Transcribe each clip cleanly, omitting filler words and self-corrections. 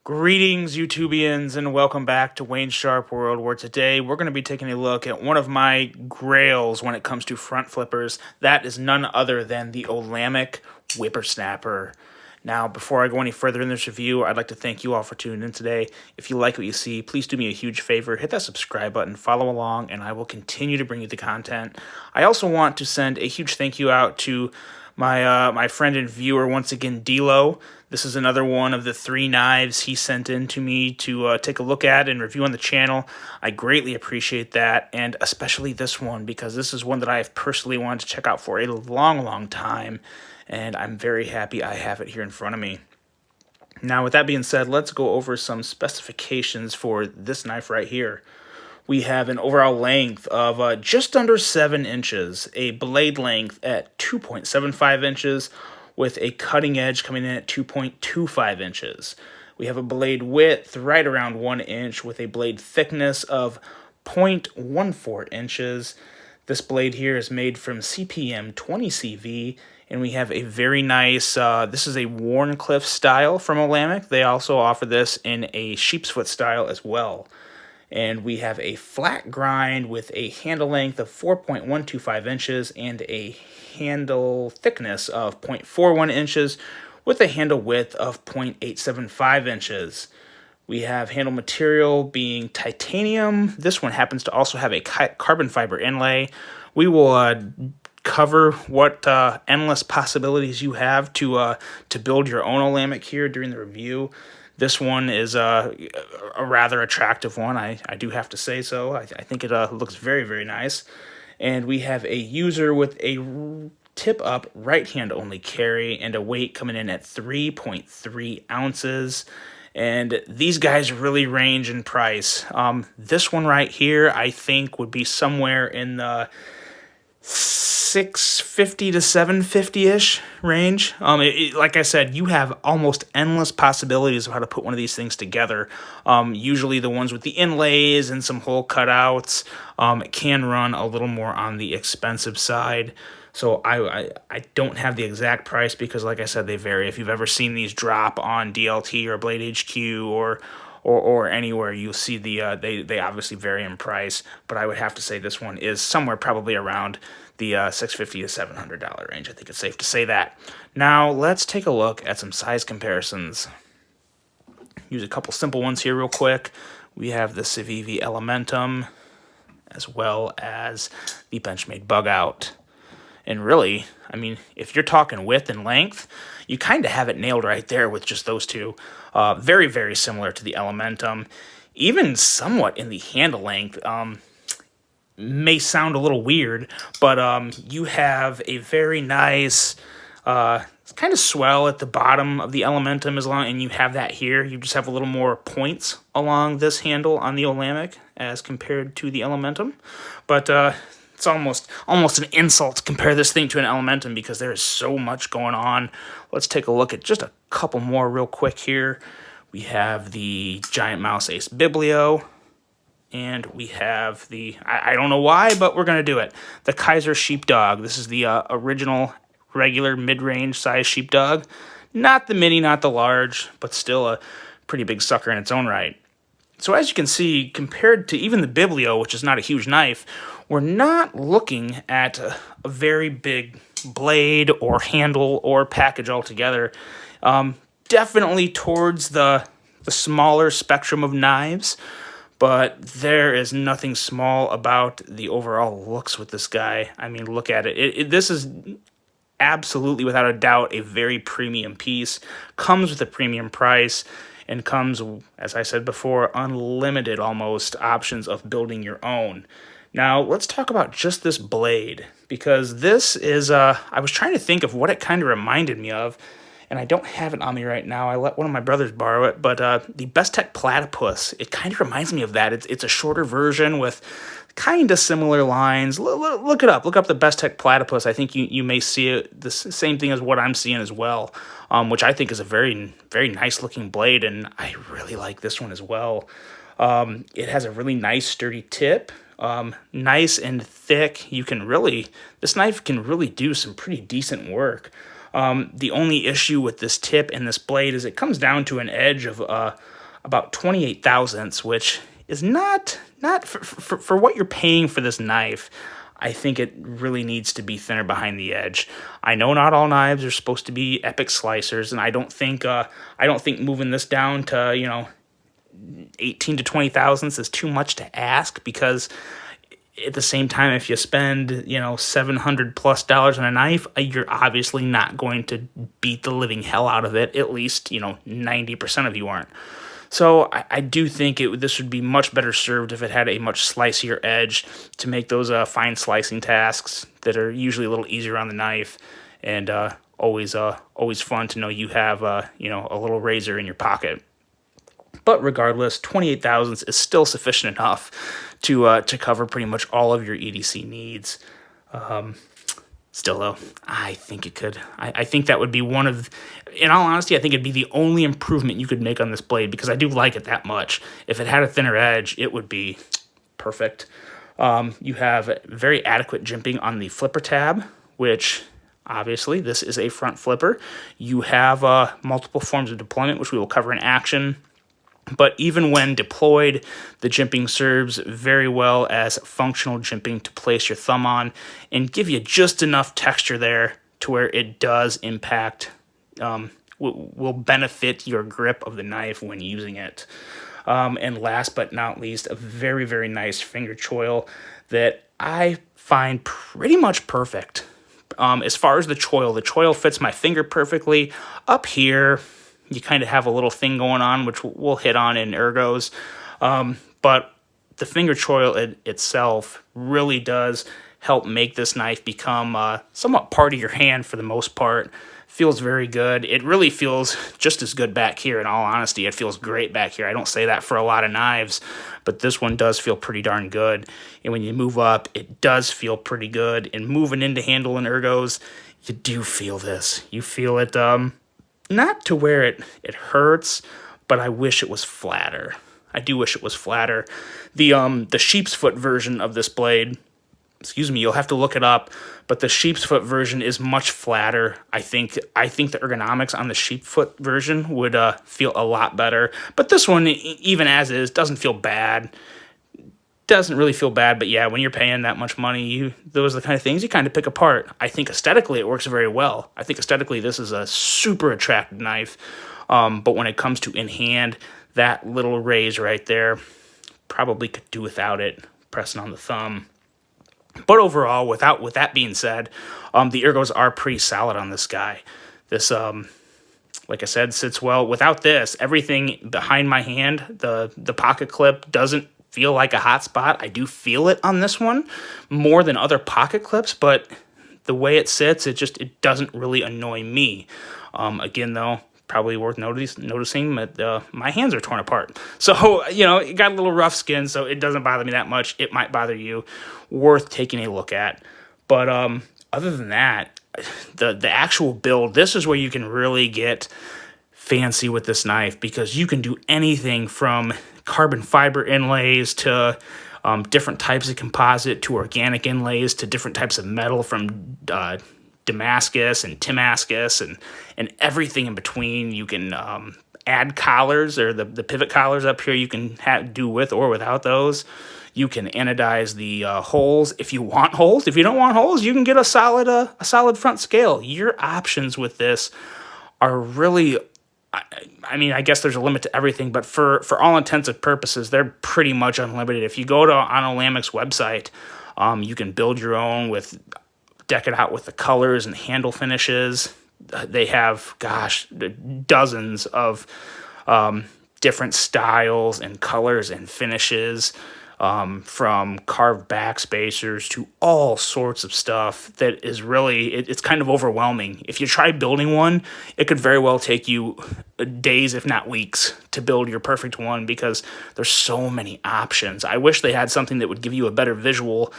Greetings, YouTubians, and welcome back to Wayne's Sharp World, where today we're going to be taking a look at one of my grails when it comes to front flippers. That is none other than the Olamic Whippersnapper. Now, before I go any further in this review, I'd like to thank you all for tuning in today. If you like what you see, please do me a huge favor, hit that subscribe button, follow along, and I will continue to bring you the content. I also want to send a huge thank you out to my friend and viewer, once again, Dilo. This is another one of the 3 knives he sent in to me to take a look at and review on the channel. I greatly appreciate that, and especially this one, because this is one that I have personally wanted to check out for a long time, and I'm very happy I have it here in front of me. Now, with that being said, let's go over some specifications for this knife right here. We have an overall length of just under 7 inches, a blade length at 2.75 inches, with a cutting edge coming in at 2.25 inches. We have a blade width right around 1 inch with a blade thickness of 0.14 inches. This blade here is made from CPM 20CV, and we have a very nice, this is a Warncliffe style from Olamic. They also offer this in a sheepsfoot style as well. And we have a flat grind with a handle length of 4.125 inches and a handle thickness of 0.41 inches with a handle width of 0.875 inches. We have handle material being titanium. This one happens to also have a carbon fiber inlay. We will cover what endless possibilities you have to build your own Olamic here during the review. This one is a rather attractive one, I do have to say so. I think it looks very nice. And we have a user with a tip-up right-hand only carry and a weight coming in at 3.3 ounces. And these guys really range in price. This one right here, I think, would be somewhere in the $650 to $750-ish range. Like I said, you have almost endless possibilities of how to put one of these things together. Usually the ones with the inlays and some hole cutouts can run a little more on the expensive side. So I don't have the exact price because, like I said, they vary. If you've ever seen these drop on DLT or Blade HQ or anywhere, you'll see they obviously vary in price, but I would have to say this one is somewhere probably around the $650 to $700 range. I think it's safe to say that. Now, let's take a look at some size comparisons. Use a couple simple ones here real quick. We have the Civivi Elementum, as well as the Benchmade Bug Out. And really, I mean, if you're talking width and length, you kind of have it nailed right there with just those two. Very similar to the Elementum. Even somewhat in the handle length. May sound a little weird, but you have a very nice kind of swell at the bottom of the Elementum and you have that here. You just have a little more points along this handle on the Olamic as compared to the Elementum. But it's almost an insult to compare this thing to an Elementum because there is so much going on. Let's take a look at just a couple more real quick here. We have the Giant Mouse Ace Biblio, and we have the, I don't know why, but we're going to do it, the Kaiser Sheepdog. This is the original regular mid-range size sheepdog. Not the mini, not the large, but still a pretty big sucker in its own right. So as you can see, compared to even the Biblio, which is not a huge knife, we're not looking at a very big blade or handle or package altogether. Definitely towards the smaller spectrum of knives, but there is nothing small about the overall looks with this guy. I mean, look at it. This is absolutely, without a doubt, a very premium piece. Comes with a premium price, and comes, as I said before, unlimited almost options of building your own. Now, let's talk about just this blade, because this is, I was trying to think of what it kind of reminded me of, and I don't have it on me right now. I let one of my brothers borrow it, but the Bestech Platypus, it kind of reminds me of that. It's a shorter version with kind of similar lines. Look it up. Look up the Bestech Platypus. I think you may see it, the same thing as what I'm seeing as well, which I think is a very nice looking blade, and I really like this one as well. It has a really nice sturdy tip, nice and thick. This knife can really do some pretty decent work. The only issue with this tip and this blade is it comes down to an edge of about 28 thousandths, which is not for what you're paying for this knife. I think it really needs to be thinner behind the edge. I know not all knives are supposed to be epic slicers, and I don't think moving this down to 18 to 20 thousandths is too much to ask, because at the same time, if you spend $700+ on a knife, you're obviously not going to beat the living hell out of it. At least 90% of you aren't. So I do think this would be much better served if it had a much slicier edge to make those fine slicing tasks that are usually a little easier on the knife, and always fun to know you have a little razor in your pocket. But regardless, 28 thousandths is still sufficient enough to cover pretty much all of your EDC needs. Still, though, I think it could. I think that would be one of, in all honesty, I think it'd be the only improvement you could make on this blade, because I do like it that much. If it had a thinner edge, it would be perfect. You have very adequate jimping on the flipper tab, which obviously this is a front flipper. You have multiple forms of deployment, which we will cover in action. But even when deployed, the jimping serves very well as functional jimping to place your thumb on and give you just enough texture there to where it does impact, will benefit your grip of the knife when using it. And last but not least, a very, very nice finger choil that I find pretty much perfect. As far as the choil fits my finger perfectly. Up here, you kind of have a little thing going on, which we'll hit on in ergos. But the finger choil itself really does help make this knife become somewhat part of your hand for the most part. Feels very good. It really feels just as good back here, in all honesty. It feels great back here. I don't say that for a lot of knives, but this one does feel pretty darn good. And when you move up, it does feel pretty good. And moving into handle and ergos, you do feel this. You feel it, not to where it hurts, but I wish it was flatter. I do wish it was flatter. The sheep's foot version of this blade, excuse me, you'll have to look it up, but the sheep's foot version is much flatter. I think the ergonomics on the sheep foot version would feel a lot better. But this one, even as is, doesn't feel bad. Doesn't really feel bad, but yeah, when you're paying that much money, those are the kind of things you kind of pick apart. I think aesthetically it works very well. I think aesthetically this is a super attractive knife, but when it comes to in hand, that little raise right there, probably could do without it, pressing on the thumb. But overall, with that being said, the ergos are pretty solid on this guy. This, like I said, sits well. Without this, everything behind my hand, the pocket clip doesn't feel like a hot spot. I do feel it on this one more than other pocket clips, but the way it sits, it doesn't really annoy me. Again, though, probably worth noticing that my hands are torn apart. So, it got a little rough skin, so it doesn't bother me that much. It might bother you. Worth taking a look at. But other than that, the actual build, this is where you can really get fancy with this knife, because you can do anything from carbon fiber inlays to different types of composite to organic inlays to different types of metal from Damascus and Timascus and everything in between. You can add collars, or the pivot collars up here you can do with or without those. You can anodize the holes if you want holes. If you don't want holes, you can get a solid front scale. Your options with this are really, I mean, I guess there's a limit to everything, but for all intents and purposes, they're pretty much unlimited. If you go on Olamic's website, you can build your own deck it out with the colors and handle finishes. They have, dozens of different styles and colors and finishes, from carved back spacers to all sorts of stuff that is really, it's kind of overwhelming. If you try building one, it could very well take you days, if not weeks, to build your perfect one, because there's so many options. I wish they had something that would give you a better visual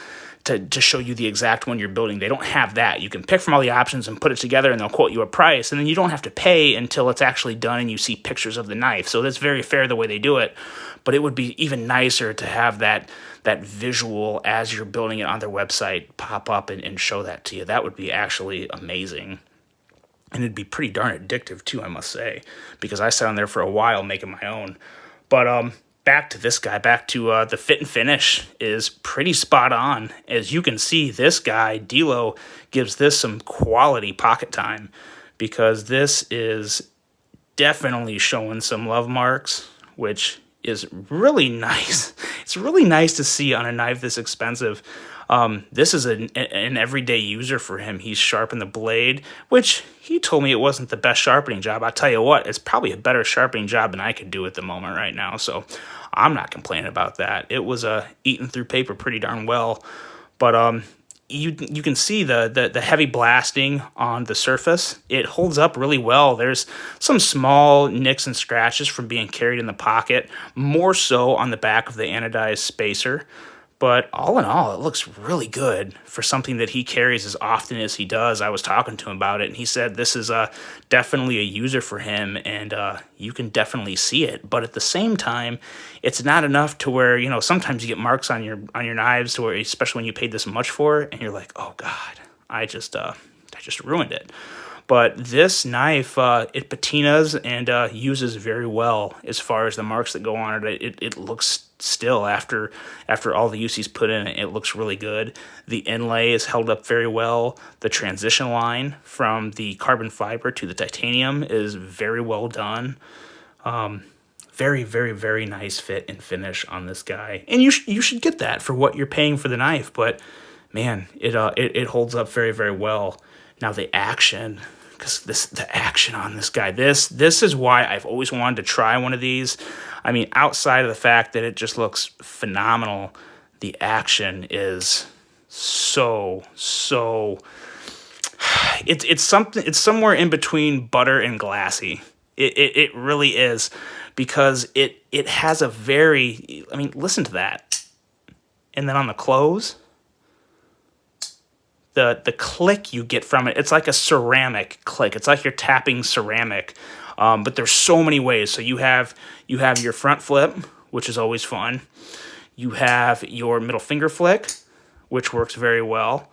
to show you the exact one you're building. They don't have that. You can pick from all the options and put it together, and they'll quote you a price, and then you don't have to pay until it's actually done and you see pictures of the knife. So that's very fair the way they do it. But it would be even nicer to have that visual as you're building it on their website pop up and show that to you. That would be actually amazing. And it'd be pretty darn addictive too, I must say, because I sat on there for a while making my own. But back to this guy, back to the fit and finish is pretty spot on. As you can see, this guy, D'Lo, gives this some quality pocket time, because this is definitely showing some love marks, which is really nice. It's really nice to see on a knife this expensive. This is an everyday user for him. He's sharpened the blade, which he told me it wasn't the best sharpening job. I'll tell you what, it's probably a better sharpening job than I could do at the moment right now, so I'm not complaining about that. It was eaten through paper pretty darn well, but you can see the heavy blasting on the surface. It holds up really well. There's some small nicks and scratches from being carried in the pocket, more so on the back of the anodized spacer. But all in all, it looks really good for something that he carries as often as he does. I was talking to him about it, and he said this is definitely a user for him, and you can definitely see it. But at the same time, it's not enough to where, sometimes you get marks on your knives, to where, especially when you paid this much for it, and you're like, oh God, I just ruined it. But this knife, it patinas and uses very well as far as the marks that go on it. It looks still, after all the use he's put in it, it looks really good. The inlay is held up very well. The transition line from the carbon fiber to the titanium is very well done. Very, very, very nice fit and finish on this guy. And you should get that for what you're paying for the knife. But man, it holds up very, very well. Now the action, because the action on this guy, this is why I've always wanted to try one of these. I mean, outside of the fact that it just looks phenomenal, the action is so it's somewhere in between butter and glassy. It really is, because it has a very, I mean, listen to that. And then on the close, the click you get from it, it's like a ceramic click. It's like you're tapping ceramic. But there's so many ways. So you have your front flip, which is always fun. You have your middle finger flick, which works very well.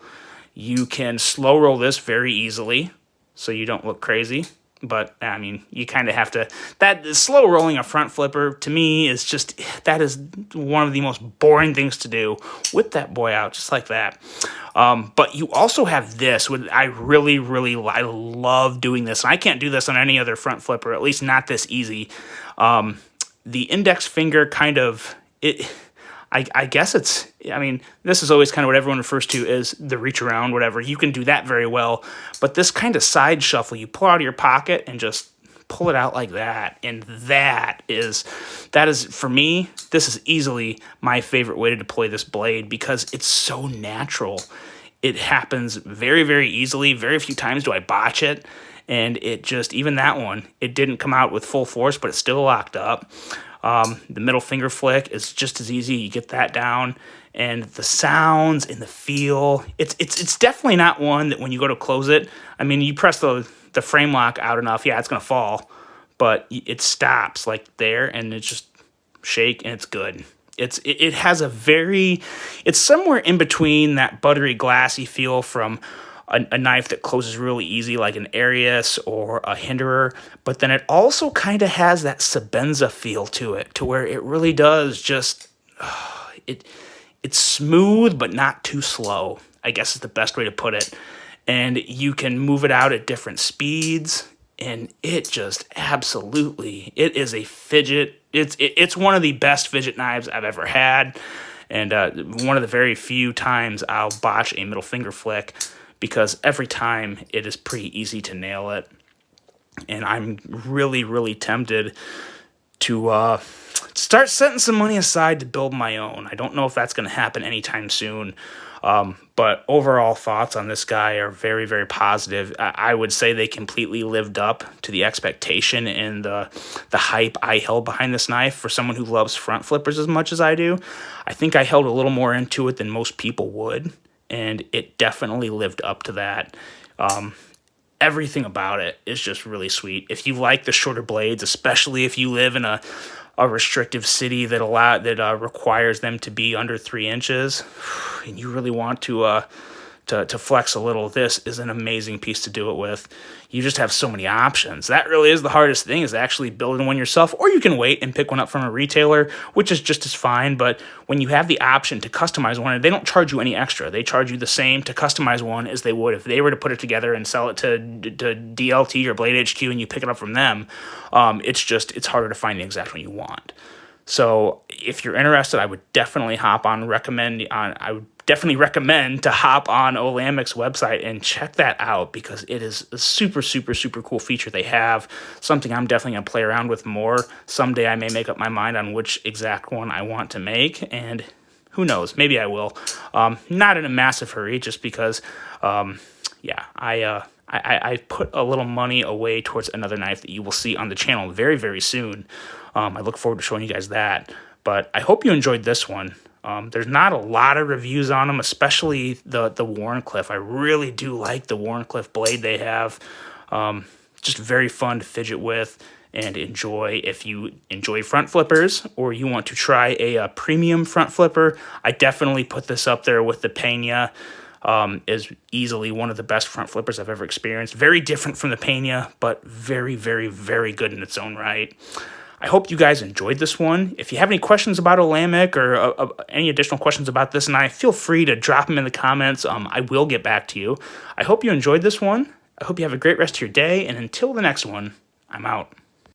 You can slow roll this very easily, so you don't look crazy. But, I mean, you kind of have to... That slow rolling a front flipper, to me, is just... That is one of the most boring things to do. Whip that boy out just like that. But you also have this. I really, really... I love doing this. And I can't do this on any other front flipper, at least not this easy. The index finger kind of... I guess it's, I mean, this is always kind of what everyone refers to as the reach around, whatever. You can do that very well. But this kind of side shuffle, you pull out of your pocket and just pull it out like that. And that is, for me, this is easily my favorite way to deploy this blade, because it's so natural. It happens very, very easily. Very few times do I botch it. And it just, even that one, it didn't come out with full force, but it's still locked up. The middle finger flick is just as easy. You get that down, and the sounds and the feel. It's definitely not one that when you go to close it, I mean, you press the frame lock out enough, yeah, it's gonna fall, but it stops like there, and it's just shake, and it's good. It has a very, it's somewhere in between that buttery glassy feel from a knife that closes really easy, like an Arius or a Hinderer, but then it also kind of has that Sebenza feel to it, to where it really does just, it's smooth but not too slow, I guess is the best way to put it. And you can move it out at different speeds, and it just absolutely, it is a fidget. It's one of the best fidget knives I've ever had, and one of the very few times I'll botch a middle finger flick, because every time it is pretty easy to nail it. And I'm really, really tempted to start setting some money aside to build my own. I don't know if that's going to happen anytime soon. But overall thoughts on this guy are very, very positive. I would say they completely lived up to the expectation and the hype I held behind this knife. For someone who loves front flippers as much as I do, I think I held a little more into it than most people would. And it definitely lived up to that. Everything about it is just really sweet. If you like the shorter blades, especially if you live in a restrictive city that requires them to be under 3 inches, and you really want to to flex a little, this is an amazing piece to do it with. You just have so many options. That really is the hardest thing, is actually building one yourself, or you can wait and pick one up from a retailer, which is just as fine. But when you have the option to customize one, they don't charge you any extra. They charge you the same to customize one as they would if they were to put it together and sell it to DLT or Blade HQ and you pick it up from them. It's harder to find the exact one you want. So if you're interested, I would definitely I would definitely recommend to hop on Olamic's website and check that out, because it is a super, super, super cool feature they have. Something I'm definitely going to play around with more. Someday I may make up my mind on which exact one I want to make, and who knows, maybe I will. Not in a massive hurry, just because, I put a little money away towards another knife that you will see on the channel very, very soon. I look forward to showing you guys that. But I hope you enjoyed this one. There's not a lot of reviews on them, especially the Wharncliffe. I really do like the Wharncliffe blade they have. Just very fun to fidget with and enjoy. If you enjoy front flippers, or you want to try a premium front flipper, I definitely put this up there with the Pena. Is easily one of the best front flippers I've ever experienced. Very different from the Pena, but very, very, very good in its own right. I hope you guys enjoyed this one. If you have any questions about Olamic, or any additional questions about this knife, feel free to drop them in the comments. I will get back to you. I hope you enjoyed this one. I hope you have a great rest of your day, and until the next one, I'm out.